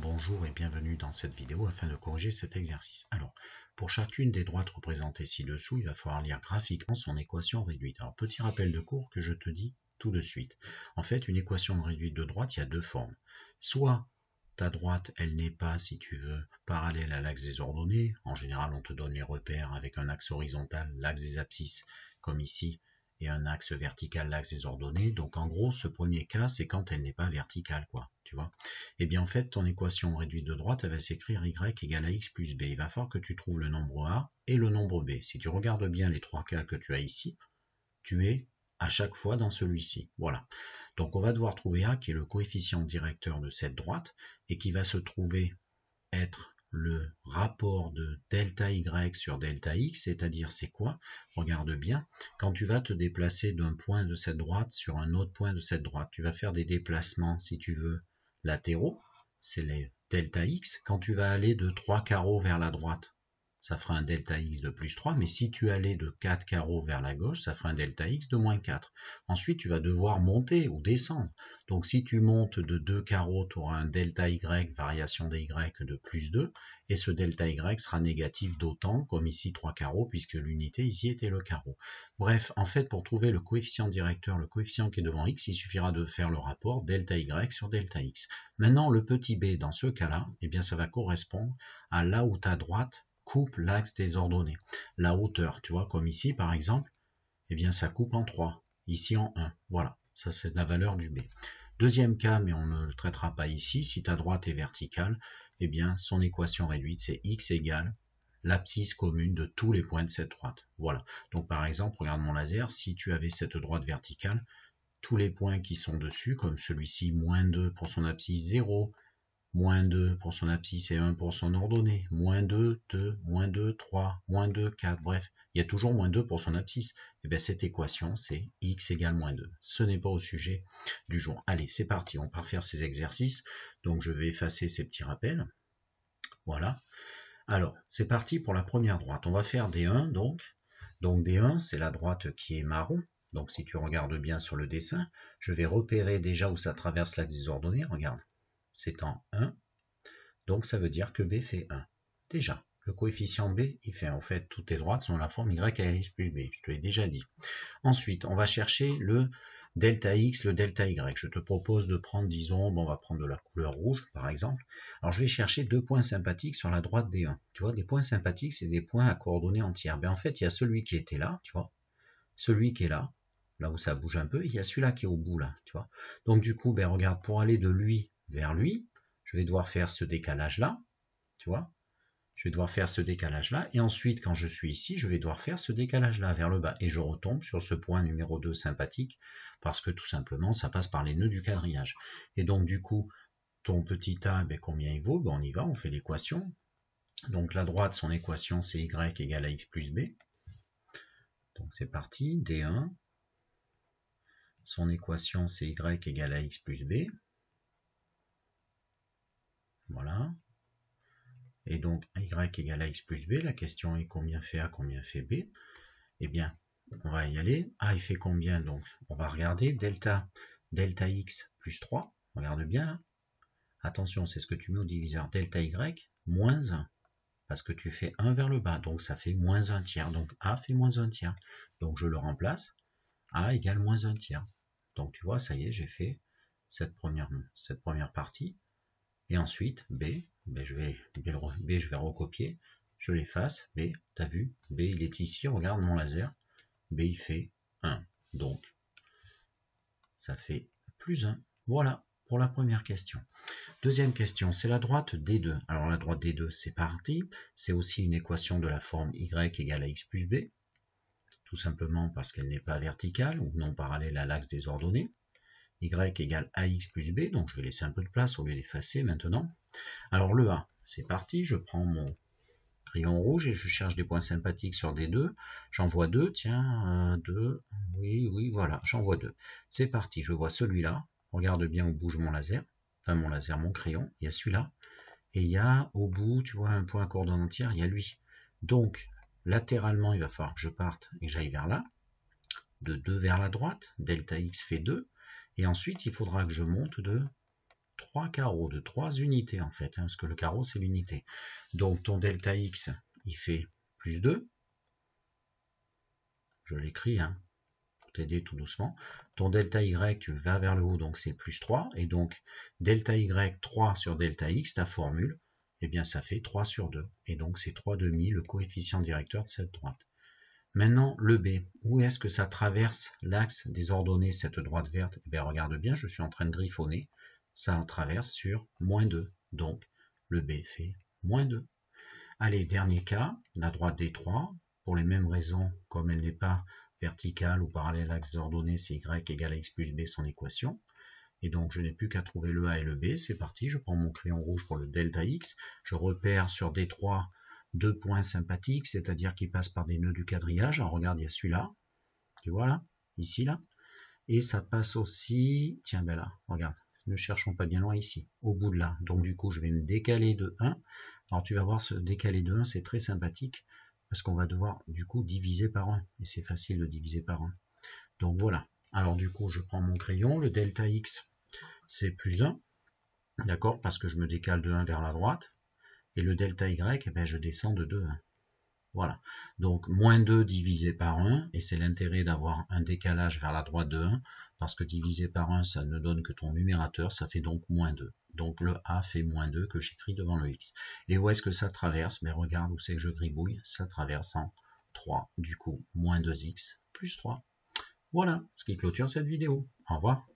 Bonjour et bienvenue dans cette vidéo afin de corriger cet exercice. Alors, pour chacune des droites représentées ci-dessous, il va falloir lire graphiquement son équation réduite. Alors, petit rappel de cours que je te dis tout de suite. En fait, une équation réduite de droite, il y a deux formes. Soit ta droite, elle n'est pas, si tu veux, parallèle à l'axe des ordonnées. En général, on te donne les repères avec un axe horizontal, l'axe des abscisses, comme ici, et un axe vertical, l'axe des ordonnées. Donc en gros, ce premier cas, c'est quand elle n'est pas verticale, quoi, tu vois. Et bien en fait, ton équation réduite de droite, elle va s'écrire y égale à x plus b. Il va falloir que tu trouves le nombre a et le nombre b. Si tu regardes bien les trois cas que tu as ici, tu es à chaque fois dans celui-ci. Voilà. Donc on va devoir trouver a qui est le coefficient directeur de cette droite et qui va se trouver être le rapport de delta y sur delta x, c'est-à-dire c'est quoi? Regarde bien, quand tu vas te déplacer d'un point de cette droite sur un autre point de cette droite, tu vas faire des déplacements, si tu veux, latéraux, c'est les delta x. Quand tu vas aller de 3 carreaux vers la droite, ça fera un delta x de plus 3, mais si tu allais de 4 carreaux vers la gauche, ça fera un delta x de moins 4. Ensuite, tu vas devoir monter ou descendre. Donc si tu montes de 2 carreaux, tu auras un delta y, variation des y de plus 2, et ce delta y sera négatif d'autant, comme ici 3 carreaux, puisque l'unité ici était le carreau. Bref, en fait, pour trouver le coefficient directeur, le coefficient qui est devant x, il suffira de faire le rapport delta y sur delta x. Maintenant, le petit b, dans ce cas-là, eh bien, ça va correspondre à là où ta droite coupe l'axe des ordonnées. La hauteur, tu vois, comme ici par exemple, eh bien ça coupe en 3, ici en 1. Voilà, ça c'est la valeur du b. Deuxième cas, mais on ne le traitera pas ici, si ta droite est verticale, eh bien son équation réduite c'est x égale l'abscisse commune de tous les points de cette droite. Voilà, donc par exemple, regarde mon laser, si tu avais cette droite verticale, tous les points qui sont dessus, comme celui-ci, moins 2 pour son abscisse 0, moins 2 pour son abscisse et 1 pour son ordonnée, moins 2, 2, moins 2, 3, moins 2, 4, bref, il y a toujours moins 2 pour son abscisse. Et bien cette équation, c'est x égale moins 2. Ce n'est pas au sujet du jour. Allez, c'est parti, on va faire ces exercices. Donc je vais effacer ces petits rappels. Voilà. Alors, c'est parti pour la première droite. On va faire D1, donc. Donc D1, c'est la droite qui est marron. Donc si tu regardes bien sur le dessin, je vais repérer déjà où ça traverse l'axe des ordonnées. Regarde. C'est en 1, donc ça veut dire que B fait 1. Déjà, le coefficient B, il fait en fait toutes les droites sont la forme y égale x plus b, je te l'ai déjà dit. Ensuite, on va chercher le delta x, le delta y. Je te propose de prendre, disons, bon, on va prendre de la couleur rouge par exemple. Alors je vais chercher deux points sympathiques sur la droite D1. Tu vois, des points sympathiques, c'est des points à coordonnées entières. Ben, en fait, il y a celui qui était là, tu vois, celui qui est là où ça bouge un peu, et il y a celui-là qui est au bout là, tu vois. Donc du coup, ben regarde, pour aller de lui vers lui, je vais devoir faire ce décalage-là, tu vois. Je vais devoir faire ce décalage-là, et ensuite, quand je suis ici, je vais devoir faire ce décalage-là vers le bas, et je retombe sur ce point numéro 2 sympathique, parce que tout simplement, ça passe par les nœuds du quadrillage. Et donc, du coup, ton petit a, ben, combien il vaut? Ben, on y va, on fait l'équation. Donc, la droite, son équation, c'est y égale à x plus b. Donc, c'est parti, D1. Son équation, c'est y égale à x plus b. Voilà. Et donc, y égale à x plus b, la question est combien fait a, combien fait b? Eh bien, on va y aller. A, il fait combien? Donc, on va regarder. Delta x plus 3. Regarde bien. Là. Attention, c'est ce que tu mets au diviseur. Delta y, moins 1. Parce que tu fais 1 vers le bas. Donc, ça fait moins 1 tiers. Donc, A fait moins 1 tiers. Donc, je le remplace. A égale moins 1 tiers. Donc, tu vois, ça y est, j'ai fait cette première partie. Et ensuite, B, je vais recopier, je l'efface, B, t'as vu, B il est ici, regarde mon laser, B il fait 1, donc ça fait plus 1, voilà pour la première question. Deuxième question, c'est la droite D2, alors la droite D2 c'est parti, c'est aussi une équation de la forme Y égale à X plus B, tout simplement parce qu'elle n'est pas verticale ou non parallèle à l'axe des ordonnées. Y égale AX plus B, donc je vais laisser un peu de place au lieu d'effacer maintenant. Alors le A, c'est parti, je prends mon crayon rouge et je cherche des points sympathiques sur D2. J'en vois deux, tiens, 2, oui, voilà, j'en vois deux. C'est parti, je vois celui-là, regarde bien où bouge mon laser, mon crayon, il y a celui-là, et il y a au bout, tu vois, un point à coordonnées entières, il y a lui. Donc, latéralement, il va falloir que je parte et que j'aille vers là, de 2 vers la droite, delta x fait 2, et ensuite il faudra que je monte de 3 carreaux de 3 unités en fait, parce que le carreau c'est l'unité. Donc ton delta x, il fait plus 2. Je l'écris, pour t'aider tout doucement. Ton delta y, tu vas vers le haut, donc c'est plus 3. Et donc, delta y 3 sur delta x, ta formule, eh bien ça fait 3 sur 2. Et donc c'est 3,5 le coefficient directeur de cette droite. Maintenant, le B, où est-ce que ça traverse l'axe des ordonnées, cette droite verte? Eh bien, regarde bien, je suis en train de griffonner. Ça traverse sur moins 2. Donc, le B fait moins 2. Allez, dernier cas, la droite D3, pour les mêmes raisons, comme elle n'est pas verticale ou parallèle à l'axe d'ordonnées, c'est y égale à x plus b son équation. Et donc, je n'ai plus qu'à trouver le a et le b. C'est parti, je prends mon crayon rouge pour le delta x. Je repère sur D3 deux points sympathiques, c'est-à-dire qui passent par des nœuds du quadrillage. Alors, regarde, il y a celui-là, tu vois là, ici, là. Et ça passe aussi, tiens, ben là, regarde, ne cherchons pas bien loin ici, au bout de là. Donc, du coup, je vais me décaler de 1. Alors, tu vas voir, ce décaler de 1, c'est très sympathique, parce qu'on va devoir, du coup, diviser par 1. Et c'est facile de diviser par 1. Donc, voilà. Alors, du coup, je prends mon crayon, le delta x, c'est plus 1. D'accord, parce que je me décale de 1 vers la droite. Et le delta y, eh ben, je descends de 2. Voilà. Donc, moins 2 divisé par 1, et c'est l'intérêt d'avoir un décalage vers la droite de 1, parce que divisé par 1, ça ne donne que ton numérateur, ça fait donc moins 2. Donc, le a fait moins 2 que j'écris devant le x. Et où est-ce que ça traverse? Mais regarde où c'est que je gribouille, ça traverse en 3. Du coup, moins 2x plus 3. Voilà ce qui clôture cette vidéo. Au revoir.